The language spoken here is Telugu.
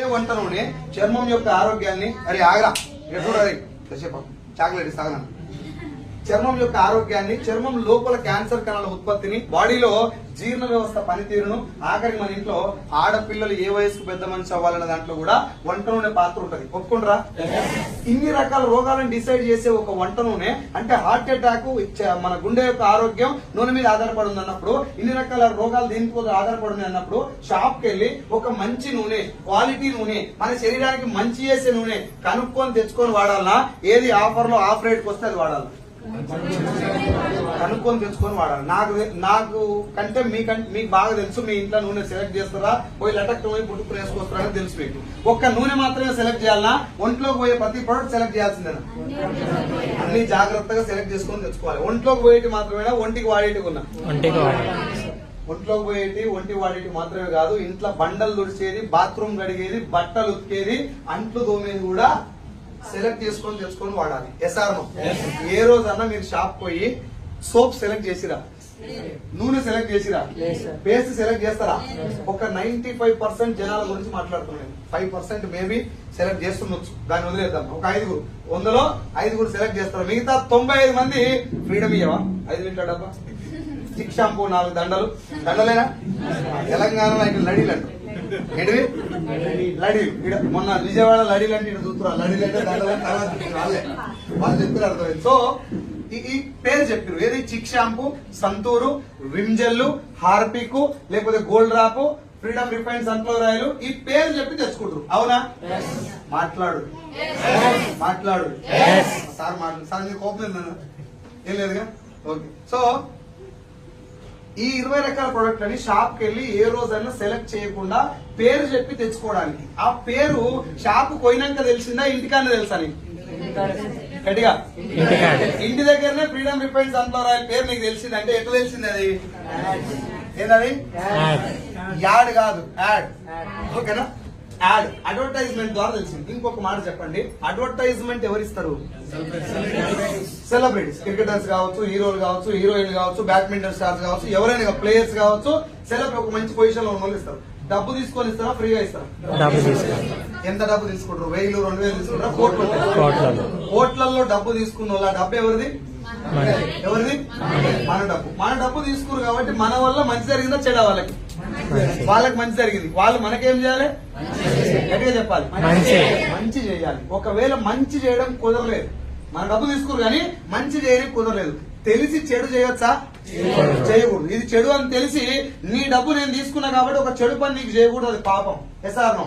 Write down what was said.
వంట నూనె చర్మం యొక్క ఆరోగ్యాన్ని అరే ఆగరా చాక్లెట్ ఇస్తాను. చర్మం యొక్క ఆరోగ్యాన్ని, చర్మం లోపల క్యాన్సర్ కణాల ఉత్పత్తిని, బాడీలో జీర్ణ వ్యవస్థ పనితీరును, ఆఖరి మన ఇంట్లో ఆడపిల్లలు ఏ వయసుకు పెద్ద మనిషి అవ్వాలన్న దాంట్లో కూడా వంట నూనె పాత్ర ఉంటది. ఒప్పుకుంటారా? ఇన్ని రకాల రోగాలను డిసైడ్ చేసే ఒక వంట నూనె అంటే హార్ట్ అటాక్, మన గుండె యొక్క ఆరోగ్యం నూనె మీద ఆధారపడి ఉంది అన్నప్పుడు, ఇన్ని రకాల రోగాలు దేనితో ఆధారపడి ఉంది అన్నప్పుడు షాప్ కి వెళ్ళి ఒక మంచి నూనె, క్వాలిటీ నూనె, మన శరీరానికి మంచి చేసే నూనె కనుక్కొని తెచ్చుకొని వాడాలన్నా, ఏది ఆఫర్ లో ఆఫ్ రేట్ వస్తే అది వాడాలి. కనుక్కొని తెచ్చుకొని వాడాలి. నాకు కంటే మీకు బాగా తెలుసు. మీ ఇంట్లో నూనె సెలెక్ట్ చేస్తారా, పోయి లటక్ పోయి పుట్టుకుని వేసుకొస్తారా అని తెలుసు మీకు. ఒక్క నూనె మాత్రమే సెలెక్ట్ చేయాలన్నా, ఒంట్లోకి పోయే ప్రతి ప్రోడక్ట్ సెలెక్ట్ చేయాల్సిందేనా? అన్ని జాగ్రత్తగా సెలెక్ట్ చేసుకొని తెచ్చుకోవాలి. ఒంట్లోకి పోయేటి మాత్రమేనా, ఒంటికి వాడేటి ఉన్నా? ఒంట్లోకి పోయేటి, ఒంటికి వాడేటి మాత్రమే కాదు, ఇంట్లో బండలు తుడిచేది, బాత్రూమ్ కడిగేది, బట్టలు ఉతికేది, అంట్లు తోమేది కూడా సెలెక్ట్ చేసుకొని తెచ్చుకొని వాడాలి. ఎస్ఆర్నో? ఏ రోజన్నా మీరు షాప్ పోయి సోప్ సెలెక్ట్ చేసిరా, నూనె సెలెక్ట్ చేసిరా, పేస్ట్ సెలెక్ట్ చేస్తారా? ఒక 95% జనాల గురించి మాట్లాడుతున్నాను. 5% మేబీ సెలెక్ట్ చేస్తుండొచ్చు, దాన్ని వదిలేద్దాం. ఒక 5 100లో 5 సెలెక్ట్ చేస్తారు. మిగతా 95 మంది ఫ్రీడమ్ ఇయ్యవా? 5 లీటర్ల డబ్బా, చిక్ షాంపూ 4 దండలు, దండలేనా? తెలంగాణలో ఇక్కడ లడీలు అంటారు. ఏంటివి? లడీలు. మొన్న విజయవాడ లడీలు అంటే ఇక్కడ చూస్తున్నారు. లడీలు అంటే దండలని తర్వాత వాళ్ళు చెప్తారు అర్థమైంది. సో ఈ పేరు చెప్పారు. ఏది? చిక్ షాంపూ, సంతూరు, విమ్జెల్లు, హార్పిక్, లేకపోతే gold drop, freedom refine sunflower oil, ఈ పేరు చెప్పి తెచ్చుకుంటారు. అవునా? మాట్లాడు సార్, సార్ మీరు కోపం ఏందన్నా? ఏం లేదుగా. ఓకే. సో ఈ 20 రకాల ప్రొడక్ట్ అని షాప్ కి వెళ్ళి ఏ రోజైనా సెలెక్ట్ చేయకుండా పేరు చెప్పి తెచ్చుకోవడానికి. ఆ పేరు షాప్ పోయినాక తెలిసిందా, ఇంటికానే తెలుసా? గట్టిగా ఇంటి దగ్గరనే ఫ్రీడమ్ రిఫైన్ సన్ఫ్లవర్ ఆయిల్ పేరు నీకు తెలిసింది అంటే ఎట్లా తెలిసింది? అది ఏంటది? యాడ్ కాదు, యాడ్. ఓకేనా? యాడ్, అడ్వర్టైజ్మెంట్ ద్వారా తెలిసింది. ఇంకొక మాట చెప్పండి, అడ్వర్టైజ్మెంట్ ఎవరిస్తారు? సెలబ్రిటీస్. క్రికెటర్స్ కావచ్చు, హీరోలు కావచ్చు, హీరోయిన్లు కావచ్చు, బ్యాడ్మింటన్ స్టార్స్ కావచ్చు, ఎవరైనా ప్లేయర్స్ కావచ్చు. సెలబ్రిటీ ఒక మంచి పొజిషన్ లో ఉన్న వాళ్ళు ఇస్తారు. డబ్బు తీసుకొని ఇస్తారా, ఫ్రీగా ఇస్తారా? ఎంత డబ్బు తీసుకుంటారు? 1000 2000 తీసుకుంటారా? కోట్లలో డబ్బు తీసుకున్న వాళ్ళ డబ్బు ఎవరిది? మన డబ్బు తీసుకున్నారు కాబట్టి మన వల్ల మంచి జరిగిందా చెడ? వాళ్ళకి మంచి జరిగింది. వాళ్ళు మనకేం చేయాలి? గట్టిగా చెప్పాలి, మంచి చేయాలి. ఒకవేళ మంచి చేయడం కుదరలేదు, మన డబ్బు తీసుకురు కానీ మంచి చేయడం కుదరలేదు, తెలిసి చెడు చేయొచ్చా? చేయకూడదు. ఇది చెడు అని తెలిసి నీ డబ్బు నేను తీసుకున్నా కాబట్టి ఒక చెడు పని నీకు చేయకూడదు, అది పాపం. ఎస్ఆర్నో?